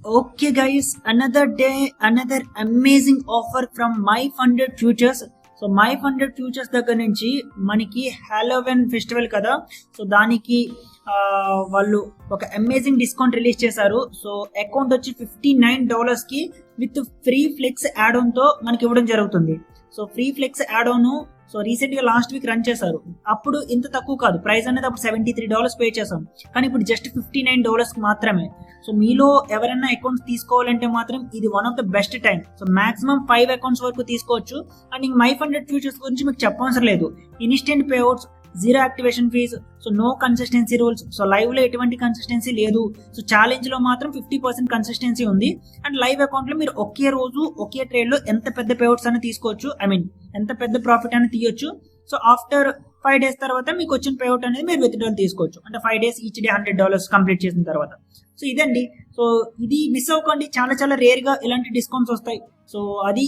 Okay, guys, another day, another amazing offer from My Funded Futures. So my funded futures దగ్గర నుంచి మనకి Halloween festival కదా, so దానికి వాళ్ళు ఒక అమేజింగ్ డిస్కౌంట్ రిలీజ్ చేశారు. సో అకౌంట్ వచ్చి $59కి with free flex add on తో మనకి ఇవ్వడం జరుగుతుంది. So free flex add on so recent గా లాస్ట్ వీక్ రన్ చేశారు. అప్పుడు ఇంత తక్కువ కాదు, ప్రైస్ అనేది అప్పుడు $73 పే చేసాం, కానీ ఇప్పుడు జస్ట్ $59 మాత్రమే. సో మీలో ఎవరైనా అకౌంట్స్ తీసుకోవాలంటే మాత్రం ఇది one of the best time. So maximum 5 accounts వరకు తీసుకోవచ్చు. అండ్ ఇంక మై ఫండెడ్ ఫ్యూచర్స్ గురించి మీకు చెప్పవసరం లేదు. Instant payouts, zero activation fees, so no consistency rules. So live లో ఎటువంటి కన్సిస్టెన్సీ లేదు. సో ఛాలెంజ్ లో మాత్రం 50% కన్సిస్టెన్సీ ఉంది. అండ్ లైవ్ అకౌంట్ లో మీరు ఒకే రోజు ఒకే ట్రేడ్ లో ఎంత పెద్ద పేఅవుట్స్ అని తీసుకోవచ్చు, ఎంత పెద్ద ప్రాఫిట్ అని తీయొచ్చు. సో ఆఫ్టర్ 5 days తర్వాత మీకు వచ్చిన పేఅవుట్ అనేది మీరు విత్డ్రాల్ తీసుకోవచ్చు. అంటే 5 days ఈచ్ డే $100 కంప్లీట్ చేసిన తర్వాత. సో ఇదండి. సో ఇది మిస్ అవ్వకండి, చాలా చాలా రేర్ గా ఇలాంటి డిస్కౌంట్స్ వస్తాయి. సో అది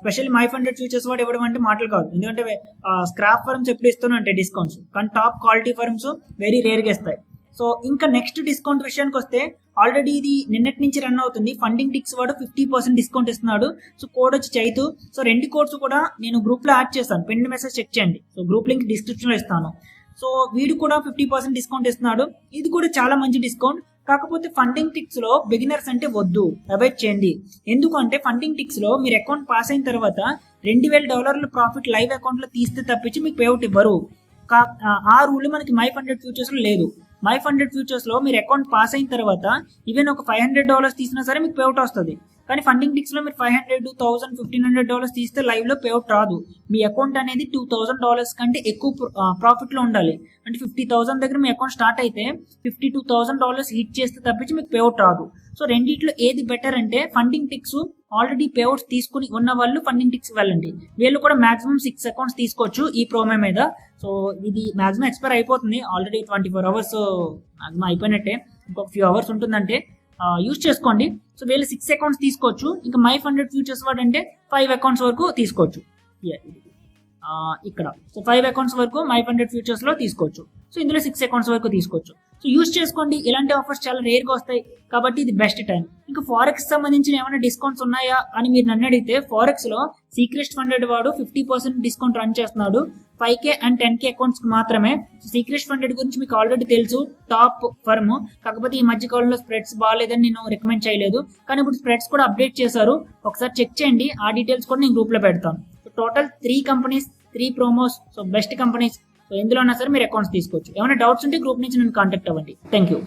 స్పెషల్ మై ఫండెడ్ ఫ్యూచర్స్ వాడు ఇవ్వడం అంటే మాటలు కాదు. ఎందుకంటే స్క్రాప్ ఫర్మ్స్ ఎప్పుడు ఇస్తూనే ఉంటాయి డిస్కౌంట్స్, కానీ top quality firms very rare గా ఇస్తాయి. సో ఇంకా నెక్స్ట్ డిస్కౌంట్ విషయానికి వస్తే, ఆల్రెడీ ఇది నిన్నటి నుంచి రన్ అవుతుంది. ఫండింగ్ టిక్స్ వాడు 50% డిస్కౌంట్ ఇస్తున్నాడు. సో కోడ్ వచ్చి చైతు. సో 2 కోడ్స్ కూడా నేను గ్రూప్ లో యాడ్ చేస్తాను, పిన్ మెసేజ్ చెక్ చేయండి. సో గ్రూప్ లింక్ డిస్క్రిప్షన్ లో ఇస్తాను. సో వీడు కూడా 50% డిస్కౌంట్ ఇస్తున్నాడు. ఇది కూడా చాలా మంచి డిస్కౌంట్. కాకపోతే ఫండింగ్ టిక్స్ లో బిగినర్స్ అంటే వద్దు, అవాయిడ్ చేయండి. ఎందుకంటే ఫండింగ్ టిక్స్ లో మీరు అకౌంట్ పాస్ అయిన తర్వాత $2000 ప్రాఫిట్ లైవ్ అకౌంట్ లో తీస్తే తప్పించి మీకు పేఅవుట్ ఇవ్వరు. ఆ రూల్ మనకి మై ఫండెడ్ ఫ్యూచర్స్ లో లేదు. మై ఫండెడ్ ఫ్యూచర్స్ లో మీరు అకౌంట్ పాస్ అయిన తర్వాత ఈవెన్ ఒక $500 తీసినా సరే మీకు పేఅవుట్ వస్తుంది. కానీ ఫండింగ్ టిక్స్ లో మీరు $500, $1000, $1500 తీస్తే లైవ్ లో పేఅవుట్ రాదు. మీ అకౌంట్ అనేది $2000 కంటే ఎక్కువ ప్రాఫిట్ లో ఉండాలి. అంటే 50,000 దగ్గర మీ అకౌంట్ స్టార్ట్ అయితే $52,000 హిట్ చేస్తే తప్పించి మీకు పేఅవుట్ రాదు. సో రెండిట్లో ఏది బెటర్ అంటే, ఫండింగ్ టిక్స్ ఆల్రెడీ పేఅవుట్స్ తీసుకుని ఉన్న వాళ్ళు ఫండింగ్ టిక్స్ వెళ్ళండి. వీళ్ళు కూడా మాక్సిమం 6 అకౌంట్స్ తీసుకోవచ్చు ఈ ప్రోమో మీద. సో ఇది మాక్సిమం ఎక్స్పైర్ అయిపోతుంది, ఆల్రెడీ 24 hours మాక్సిమం అయిపోయినట్టే. ఇంకొక ఫ్యూ అవర్స్ ఉంటుందంటే యూజ్ చేసుకోండి. సో వీళ్ళు 6 అకౌంట్స్ తీసుకోవచ్చు. ఇంకా మై ఫండెడ్ ఫ్యూచర్స్ వాడు అంటే 5 అకౌంట్స్ వరకు తీసుకోవచ్చు. ఇక్కడ సో 5 అకౌంట్స్ వరకు మై ఫండెడ్ ఫ్యూచర్స్ లో తీసుకోవచ్చు. సో ఇందులో 6 అకౌంట్స్ వరకు తీసుకోవచ్చు. సో యూజ్ చేసుకోండి, ఇలాంటి ఆఫర్స్ చాలా రేర్ గా వస్తాయి కాబట్టి ఇది బెస్ట్ టైం. ఇంకా ఫారెక్స్ సంబంధించిన ఏమైనా డిస్కౌంట్స్ ఉన్నాయా అని మీరు నన్ను అడిగితే, ఫారెక్స్ లో సీక్రెస్ట్ ఫండెడ్ వాడు 50% డిస్కౌంట్ రన్ చేస్తున్నాడు 5K అండ్ 10K అకౌంట్స్ కి మాత్రమే. సీక్రెస్ట్ ఫండెడ్ గురించి మీకు ఆల్రెడీ తెలుసు, టాప్ ఫర్మ్. కాకపోతే ఈ మధ్య కాలంలో స్ప్రెడ్స్ బాగాలేదని నేను రికమెండ్ చేయలేదు, కానీ ఇప్పుడు స్ప్రెడ్స్ కూడా అప్డేట్ చేశారు. ఒకసారి చెక్ చేయండి, ఆ డీటెయిల్స్ కూడా నేను గ్రూప్ లో పెడతాను. So total 3 companies, 3 promos, so best companies. So ఎందులో ఉన్నా సరే మీరు అకౌంట్స్ తీసుకోవచ్చు. ఏమైనా డౌట్స్ ఉంటే గ్రూప్ నుంచి నేను కాంటాక్ట్ అవ్వండి. Thank you.